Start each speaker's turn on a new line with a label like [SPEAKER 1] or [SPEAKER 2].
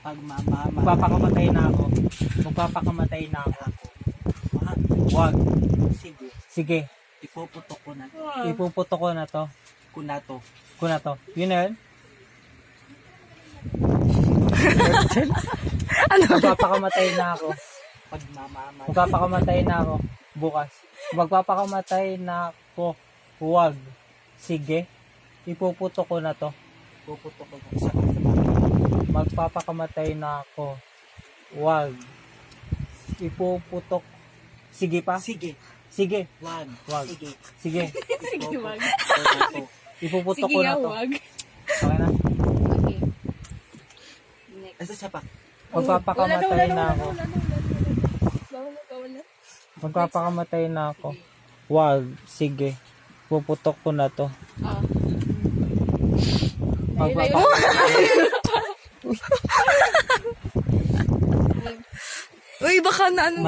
[SPEAKER 1] Magpapakamatay na ako. Magpapakamatay na ako. Wag.
[SPEAKER 2] Sige.
[SPEAKER 1] Sige.
[SPEAKER 2] Ipuputok ko na.
[SPEAKER 1] Ipuputok ko na to.
[SPEAKER 2] Kunato.
[SPEAKER 1] Kunato. Yun na yun.
[SPEAKER 3] Ano?
[SPEAKER 1] Magpapakamatay na ako.
[SPEAKER 2] Pagmamahal.
[SPEAKER 1] Magpapakamatay na ako. Bukas. Magpapakamatay na ako. Wag. Sige. Ipuputok ko na to.
[SPEAKER 2] Ipuputok ko na. Isa pa.
[SPEAKER 1] Magpapakamatay na ako. Wag. Ipuputok. Sige pa?
[SPEAKER 2] Sige.
[SPEAKER 1] Sige.
[SPEAKER 2] Wag.
[SPEAKER 1] Wag.
[SPEAKER 2] Sige.
[SPEAKER 1] Sige.
[SPEAKER 3] Sige, wag.
[SPEAKER 2] Kunato.
[SPEAKER 1] Ipuputok
[SPEAKER 3] Sige
[SPEAKER 1] ko na
[SPEAKER 3] nga,
[SPEAKER 1] to.
[SPEAKER 3] wag.
[SPEAKER 1] Okay na?
[SPEAKER 3] Okay. Next.
[SPEAKER 2] Isa pa.
[SPEAKER 1] Magpapakamatay na ako.
[SPEAKER 3] Bawal na.
[SPEAKER 1] Magpapakamatay na ako. Wag. Sige. Ipuputok ko na to.
[SPEAKER 3] Ah.
[SPEAKER 1] Magpapakamatay.
[SPEAKER 3] Uy, baka na ano.